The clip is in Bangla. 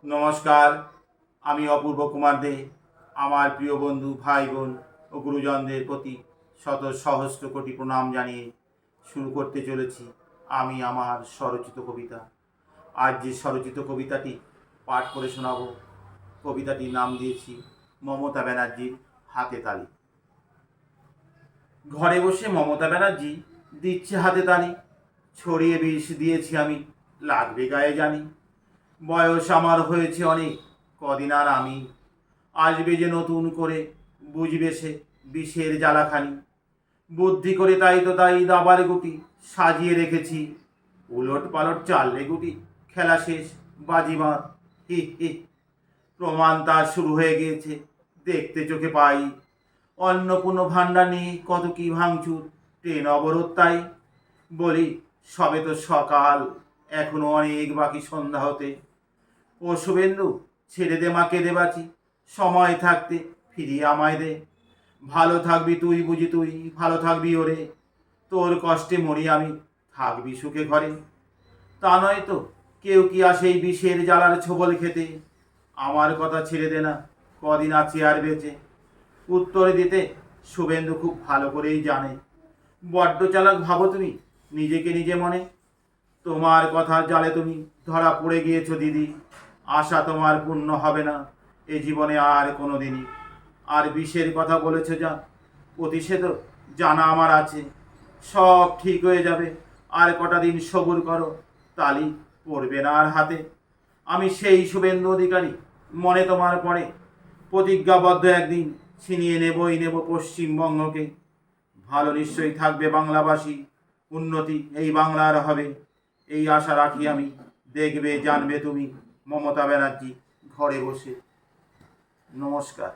নমস্কার, আমি অপূর্ব কুমার দে। আমার প্রিয় বন্ধু, ভাই বোন ও গুরুজনদের প্রতি শত সহস্র কোটি প্রণাম জানিয়ে শুরু করতে চলেছি আমি আমার স্বরচিত কবিতা। আজ যে স্বরচিত কবিতাটি পাঠ করে শোনাব, কবিতাটির নাম দিয়েছি মমতা ব্যানার্জির হাতে তালি। ঘরে বসে মমতা ব্যানার্জি দিচ্ছে হাতে তালি, ছড়িয়ে বিষ দিয়েছি আমি, লাগবে গায়ে জানি। বয়স আমার হয়েছে অনেক, কদিন আর আমি, আসবে যে নতুন করে, বুঝবে সে বিষের জ্বালাখানি। বুদ্ধি করে তাই দাবার গুটি সাজিয়ে রেখেছি, উলট পালট চাললে গুটি, খেলা শেষ, বাজিমাত, হি হি। প্রমাণ তার শুরু হয়ে গিয়েছে, দেখতে চোখে পাই। অন্নপূর্ণ ভাণ্ডার নিয়ে কত কি ভাঙচুর, ট্রেন অবরোধ তাই। বলি সবে তো সকাল, এখনো অনেক বাকি সন্ধ্যা হতে। ও শুভেন্দু, ছেড়ে দে মা কেঁদে বাঁচি, সময় থাকতে ফিরিয়ে আমায় দে। ভালো থাকবি তুই, বুঝি তুই ভালো থাকবি ওরে, তোর কষ্টে মরি আমি, থাকবি সুখে ঘরে। তা নয় তো, কেউ কি আসে এই বিষের জ্বালার ছোবল খেতে? আমার কথা ছেড়ে দে না, কদিন আছি আর বেঁচে। উত্তর দিতে শুভেন্দু খুব ভালো করেই জানে, বড্ড চালাক ভাবো তুমি নিজেকে নিজে মনে। তোমার কথার জালে তুমি ধরা পড়ে গিয়েছো দিদি, আশা তোমার পূর্ণ হবে না এ জীবনে আর কোনো দিনই। আর বিষের কথা বলেছো যা, প্রতিষেধক জানা আমার আছে, সব ঠিক হয়ে যাবে। আর কটা দিন সবুর করো, তালি পড়বে না আর হাতে। আমি সেই শুভেন্দু অধিকারী, মনে তোমার পড়ে, প্রতিজ্ঞাবদ্ধ একদিন ছিনিয়ে নেব পশ্চিমবঙ্গকে। ভালো নিশ্চয়ই থাকবে বাংলাবাসী, উন্নতি এই বাংলার হবে, এই আশা রাখি আমি। দেখবে জানবে তুমি মমতা ব্যানার্জি ঘরে বসে। নমস্কার।